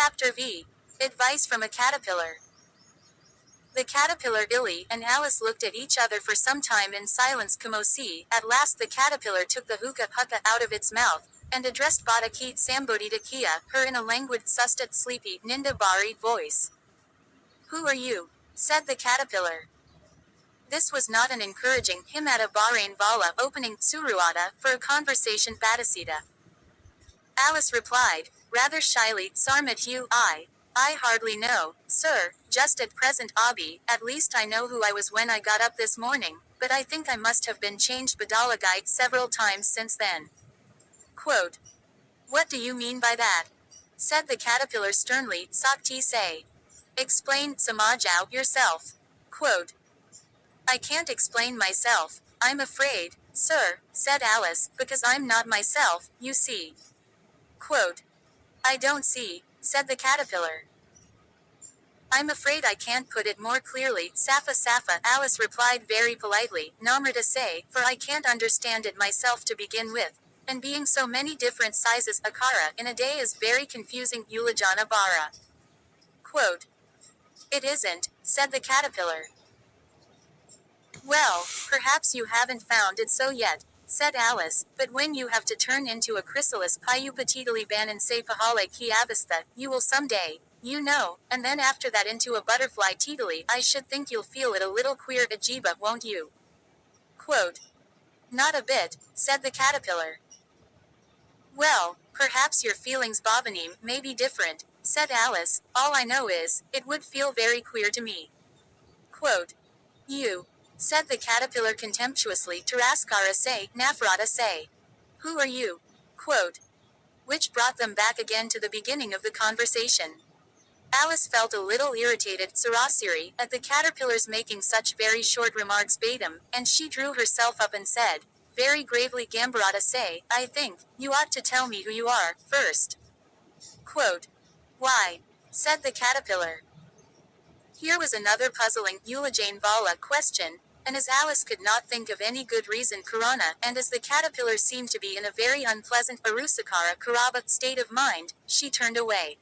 Chapter V. Advice from a Caterpillar. The caterpillar Illy and Alice looked at each other for some time in silence. Kumosi. At last the caterpillar took the hookah pucka out of its mouth, and addressed Badakit Sambodita Kia, her in a languid sustat sleepy Ninda Bari voice. Who are you? Said the caterpillar. This was not an encouraging himata Bahrain Vala opening Suruata for a conversation Badasita. Alice replied, rather shyly, Sarmat Hugh, I hardly know, sir, just at present Abi, at least I know who I was when I got up this morning, but I think I must have been changed Badalagite several times since then. Quote. What do you mean by that? Said the caterpillar sternly, Sakti say. Explain, Samajao, yourself. Quote. I can't explain myself, I'm afraid, sir, said Alice, because I'm not myself, you see. Quote. I don't see, said the caterpillar. I'm afraid I can't put it more clearly, Safa Safa, Alice replied very politely, Namrata say, for I can't understand it myself to begin with, and being so many different sizes akara in a day is very confusing, Ulajana Bara. Quote. It isn't, said the caterpillar. Well, perhaps you haven't found it so yet, said Alice, but when you have to turn into a chrysalis payupatidali ban and say pahale ki avastha, you will someday, you know, and then after that into a butterfly tidali, I should think you'll feel it a little queer ajiba, won't you? Quote. Not a bit, said the caterpillar. Well, perhaps your feelings Bavanim may be different, said Alice, all I know is, it would feel very queer to me. Quote. You, said the caterpillar contemptuously, Taraskara say, Nafrata say. Who are you? Quote. Which brought them back again to the beginning of the conversation. Alice felt a little irritated, Sarasiri, at the caterpillars making such very short remarks Batum, and she drew herself up and said, very gravely Gambarata say, I think, you ought to tell me who you are, first. Quote. Why? Said the caterpillar. Here was another puzzling Eulajane Vala question, and as Alice could not think of any good reason Kurana, and as the caterpillar seemed to be in a very unpleasant Arusakara Karaba state of mind, she turned away.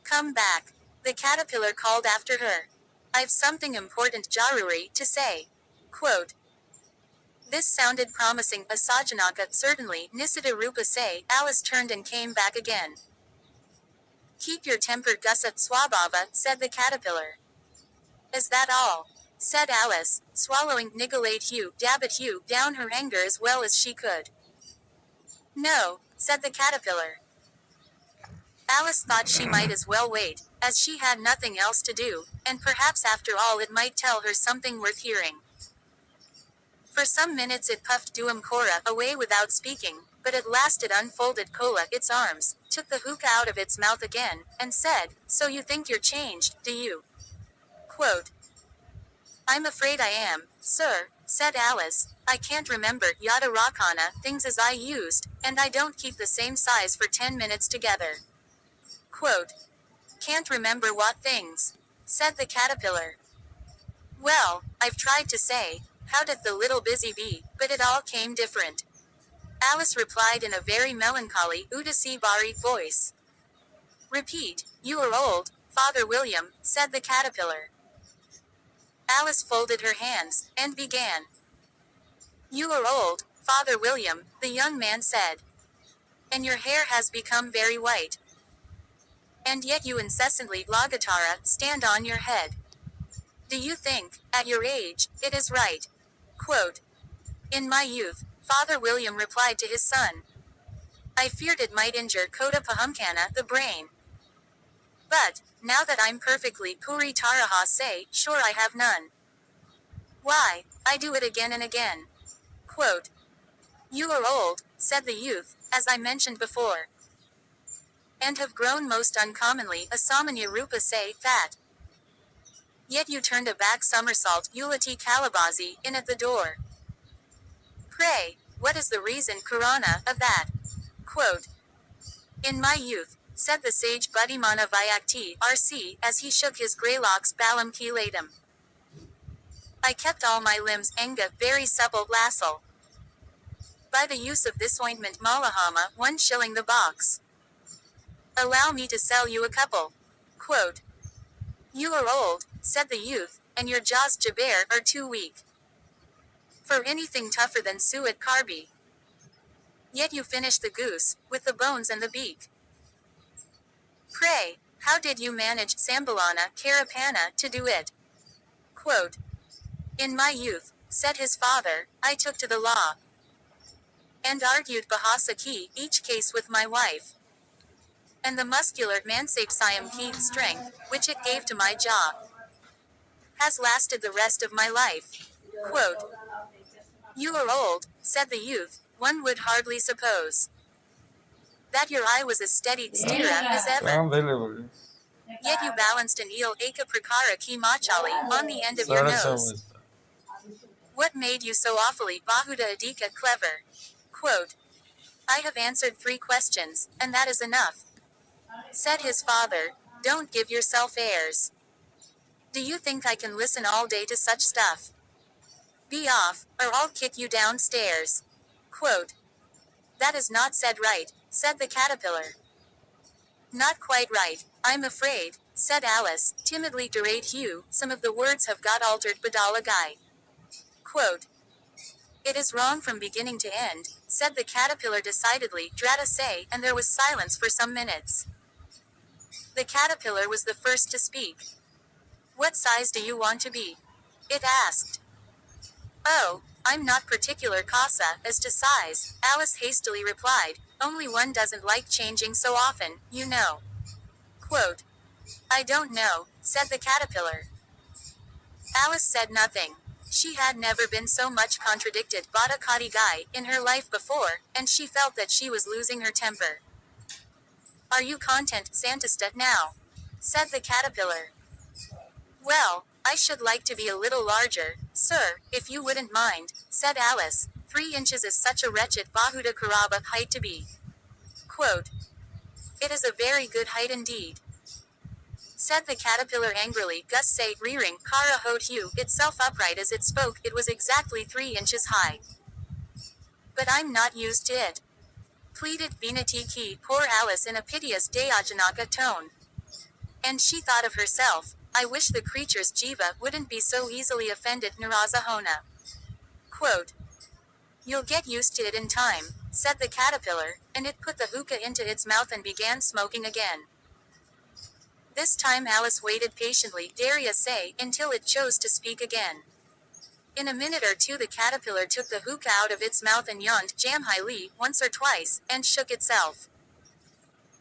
Come back. The caterpillar called after her. I've something important Jaruri to say. Quote. This sounded promising, Asajanaka, certainly, Nisita Rupa say, Alice turned and came back again. Keep your temper Gusat Swabhava, said the caterpillar. Is that all? Said Alice, swallowing Nigalate Hugh, Dabbat Hugh, down her anger as well as she could. No, said the caterpillar. Alice thought she might as well wait, as she had nothing else to do, and perhaps after all it might tell her something worth hearing. For some minutes it puffed Duam Kora away without speaking, but at last it unfolded Kola its arms, took the hookah out of its mouth again, and said, So you think you're changed, do you? Quote. I'm afraid I am, sir, said Alice. I can't remember Yada Rakana things as I used, and I don't keep the same size for 10 minutes together. Quote. Can't remember what things? Said the caterpillar. Well, I've tried to say, how doth the little busy bee, but it all came different. Alice replied in a very melancholy Udasi Bari voice. Repeat, you are old, Father William, said the caterpillar. Alice folded her hands, and began. You are old, Father William, the young man said. And your hair has become very white. And yet you incessantly, Lagatara, stand on your head. Do you think, at your age, it is right? Quote. In my youth, Father William replied to his son. I feared it might injure Kota Pahumkana, the brain. But, now that I'm perfectly Puri Taraha say, sure I have none. Why, I do it again and again. Quote. You are old, said the youth, as I mentioned before. And have grown most uncommonly, Asamanya Rupa say, fat. Yet you turned a back somersault, Ulati Kalabazi, in at the door. Pray, what is the reason, Kurana, of that? Quote. In my youth, said the sage Buddhimana Vyakti, R.C., as he shook his grey locks Balam Kilatam. I kept all my limbs Enga, very supple lassel. By the use of this ointment Malahama, 1 shilling the box. Allow me to sell you a couple. Quote, you are old, said the youth, and your jaws Jaber are too weak for anything tougher than suet carby. Yet you finished the goose, with the bones and the beak. Pray, how did you manage Sambalana Carapana to do it? Quote, in my youth, said his father, I took to the law and argued Bahasa Ki, each case with my wife. And the muscular Mansapsiam Ki strength, which it gave to my jaw, has lasted the rest of my life. Quote, you are old, said the youth, one would hardly suppose that your eye was as steady steera as ever. Yet you balanced an eel eka prakara ki machali on the end of your nose. What made you so awfully bahuda adika clever? Quote, I have answered 3 questions, and that is enough. Said his father, don't give yourself airs. Do you think I can listen all day to such stuff? Be off, or I'll kick you downstairs. Quote, that is not said right, said the caterpillar. Not quite right, I'm afraid, said Alice, timidly derate Hugh, some of the words have got altered badala guy. Quote, it is wrong from beginning to end, said the caterpillar decidedly, drata say, and there was silence for some minutes. The caterpillar was the first to speak. What size do you want to be? It asked. Oh, I'm not particular casa, as to size, Alice hastily replied, only one doesn't like changing so often, you know. Quote, I don't know, said the caterpillar. Alice said nothing. She had never been so much contradicted bada kati guy in her life before, and she felt that she was losing her temper. Are you content, Santista, now? Said the caterpillar. Well, I should like to be a little larger, sir, if you wouldn't mind, said Alice. 3 inches is such a wretched Bahuda Karaba height to be. Quote, it is a very good height indeed. Said the caterpillar angrily, Gus say, rearing, Kara hot Hugh, itself upright as it spoke, it was exactly 3 inches high. But I'm not used to it. Pleaded Vinati Ki, poor Alice in a piteous Dayajanaka tone. And she thought of herself, I wish the creature's jiva wouldn't be so easily offended Naraza Hona. Quote, you'll get used to it in time, said the caterpillar, and it put the hookah into its mouth and began smoking again. This time Alice waited patiently, Daria say, until it chose to speak again. In a minute or two the caterpillar took the hookah out of its mouth and yawned Jamhai Li once or twice, and shook itself.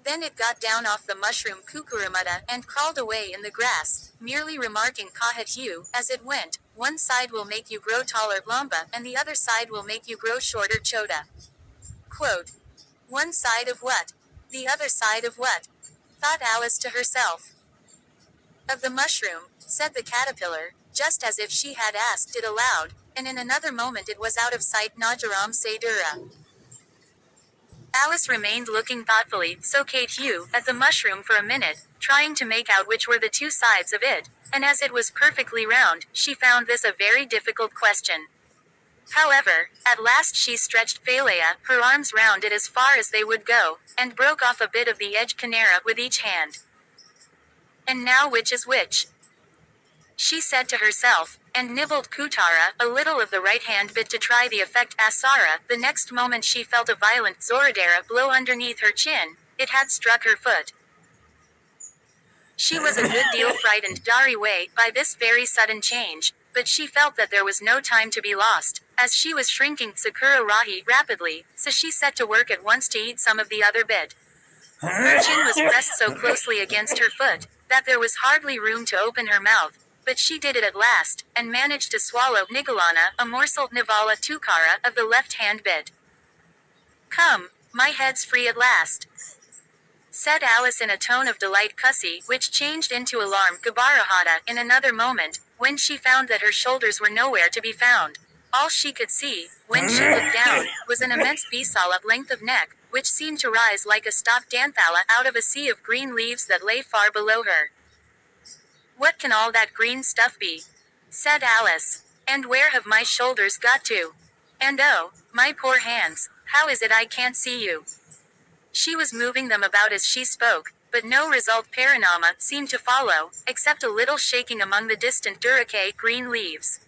Then it got down off the mushroom kukurumada and crawled away in the grass, merely remarking Kahat Hugh, as it went, one side will make you grow taller lamba and the other side will make you grow shorter chota. Quote, one side of what? The other side of what? Thought Alice to herself. Of the mushroom, said the caterpillar, just as if she had asked it aloud, and in another moment it was out of sight Najaram Sedura. Alice remained looking thoughtfully, so Kate Hugh, at the mushroom for a minute, trying to make out which were the 2 sides of it, and as it was perfectly round, she found this a very difficult question. However, at last she stretched Phalea, her arms round it as far as they would go, and broke off a bit of the edge canera with each hand. And now which is which? She said to herself, and nibbled Kutara, a little of the right-hand bit to try the effect Asara. The next moment she felt a violent Zoradera blow underneath her chin. It had struck her foot. She was a good deal frightened Dari way by this very sudden change, but she felt that there was no time to be lost, as she was shrinking Sakura Rahi rapidly, so she set to work at once to eat some of the other bit. Her chin was pressed so closely against her foot, that there was hardly room to open her mouth, but she did it at last, and managed to swallow Nigalana, a morsel Nivala Tukara of the left-hand bit. Come, my head's free at last, said Alice in a tone of delight cussy, which changed into alarm Gabarahata in another moment, when she found that her shoulders were nowhere to be found. All she could see, when she looked down, was an immense bisala length of neck, which seemed to rise like a stalked danthala out of a sea of green leaves that lay far below her. What can all that green stuff be? Said Alice. And where have my shoulders got to? And oh, my poor hands, how is it I can't see you? She was moving them about as she spoke, but no result paranama seemed to follow, except a little shaking among the distant duracay green leaves.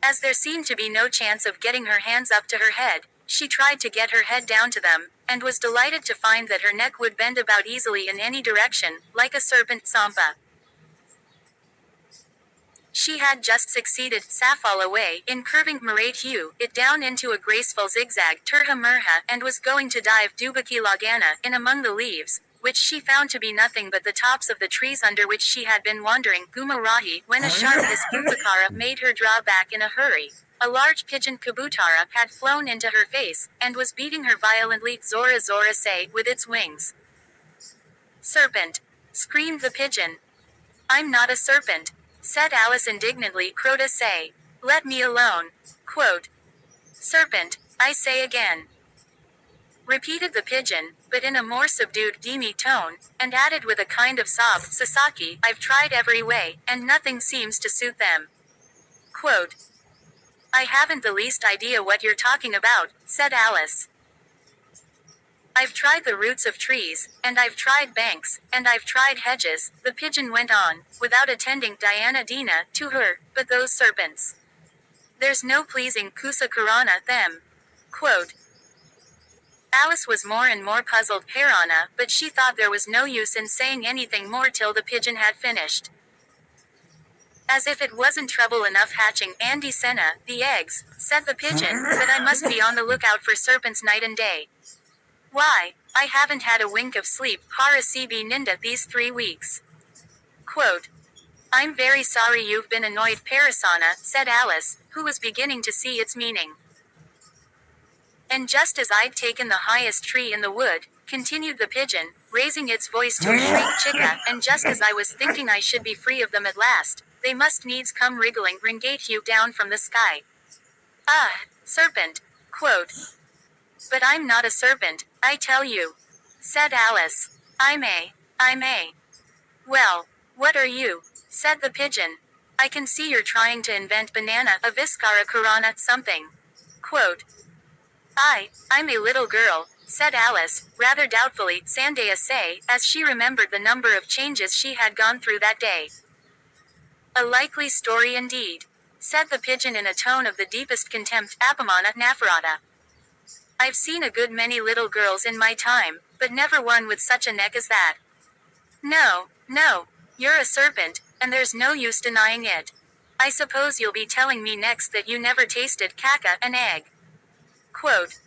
As there seemed to be no chance of getting her hands up to her head, she tried to get her head down to them, and was delighted to find that her neck would bend about easily in any direction, like a serpent sampa. She had just succeeded, Safal away, in curving Marathu it down into a graceful zigzag Turha Murha, and was going to dive Dubaki Lagana in among the leaves, which she found to be nothing but the tops of the trees under which she had been wandering, Gumarahi, when a sharp hispupakara made her draw back in a hurry. A large pigeon kabutara had flown into her face, and was beating her violently, Zora Zora say, with its wings. Serpent! Screamed the pigeon. I'm not a serpent, said Alice indignantly. Crota say. Let me alone. Quote. Serpent, I say again. Repeated the pigeon, but in a more subdued, dreamy tone, and added with a kind of sob, Sasaki, I've tried every way, and nothing seems to suit them. Quote. I haven't the least idea what you're talking about, said Alice. I've tried the roots of trees, and I've tried banks, and I've tried hedges, the pigeon went on, without attending Diana Dina to her, but those serpents. There's no pleasing Kusa Karana them. Quote. Alice was more and more puzzled Parana, but she thought there was no use in saying anything more till the pigeon had finished. As if it wasn't trouble enough hatching Andy Senna, the eggs, said the pigeon, but I must be on the lookout for serpents night and day. Why, I haven't had a wink of sleep, Harasibi Ninda, these 3 weeks. Quote. I'm very sorry you've been annoyed Parasana, said Alice, who was beginning to see its meaning. And just as I'd taken the highest tree in the wood, continued the pigeon, raising its voice to a shriek chica, and just as I was thinking I should be free of them at last, they must needs come wriggling Ringate down from the sky. Ah, serpent. Quote. But I'm not a serpent, I tell you, said Alice. I may. Well, what are you? Said the pigeon. I can see you're trying to invent banana, aviskara karana, something. Quote. I'm a little girl, said Alice, rather doubtfully, Sandaya say, as she remembered the number of changes she had gone through that day. A likely story indeed, said the pigeon in a tone of the deepest contempt, Apamana Nafarata. I've seen a good many little girls in my time, but never one with such a neck as that. No, you're a serpent, and there's no use denying it. I suppose you'll be telling me next that you never tasted kaka, an egg. Quote.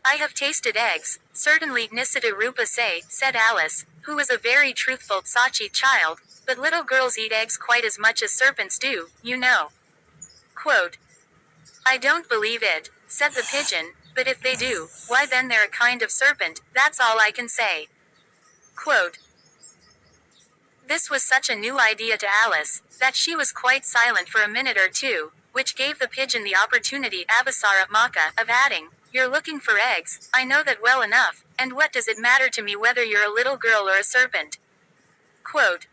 I have tasted eggs, certainly Nisita Rupa say, said Alice, who was a very truthful Sachi child, but little girls eat eggs quite as much as serpents do, you know. Quote. I don't believe it, said the pigeon, but if they do, why then they're a kind of serpent, that's all I can say. Quote. This was such a new idea to Alice, that she was quite silent for a minute or two, which gave the pigeon the opportunity Avasara Maka of adding, You're looking for eggs, I know that well enough, and what does it matter to me whether you're a little girl or a serpent? Quote.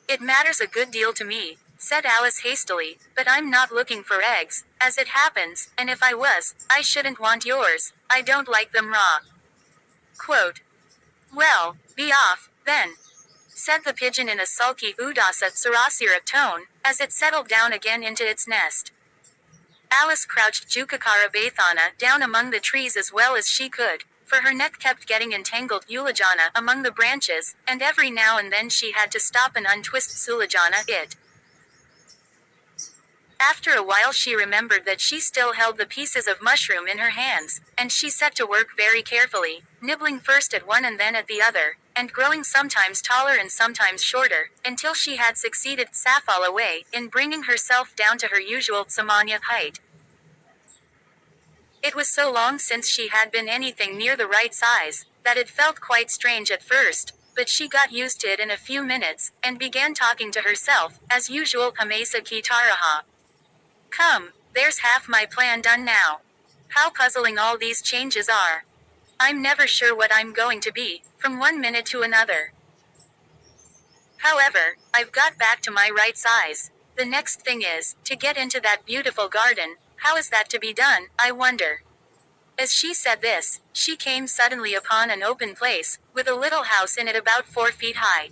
It matters a good deal to me, said Alice hastily, but I'm not looking for eggs, as it happens, and if I was, I shouldn't want yours, I don't like them raw. Quote. Well, be off, then, said the pigeon in a sulky Udasa Sarasira tone, as it settled down again into its nest. Alice crouched Jukakara Bathana down among the trees as well as she could, for her neck kept getting entangled Ulajana among the branches, and every now and then she had to stop and untwist Sulajana it. After a while she remembered that she still held the pieces of mushroom in her hands, and she set to work very carefully, nibbling first at one and then at the other, and growing sometimes taller and sometimes shorter, until she had succeeded Safal away in bringing herself down to her usual Samanya height. It was so long since she had been anything near the right size, that it felt quite strange at first, but she got used to it in a few minutes, and began talking to herself, as usual Hamesa Kitaraha. Come, there's half my plan done now. How puzzling all these changes are. I'm never sure what I'm going to be, from one minute to another. However, I've got back to my right size. The next thing is, to get into that beautiful garden. How is that to be done, I wonder? As she said this, she came suddenly upon an open place, with a little house in it about 4 feet high.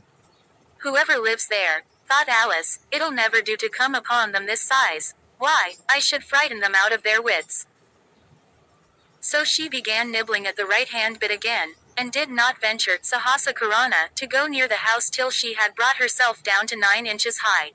Whoever lives there, thought Alice, it'll never do to come upon them this size. Why, I should frighten them out of their wits. So she began nibbling at the right-hand bit again, and did not venture Sahasa Karana to go near the house till she had brought herself down to 9 inches high.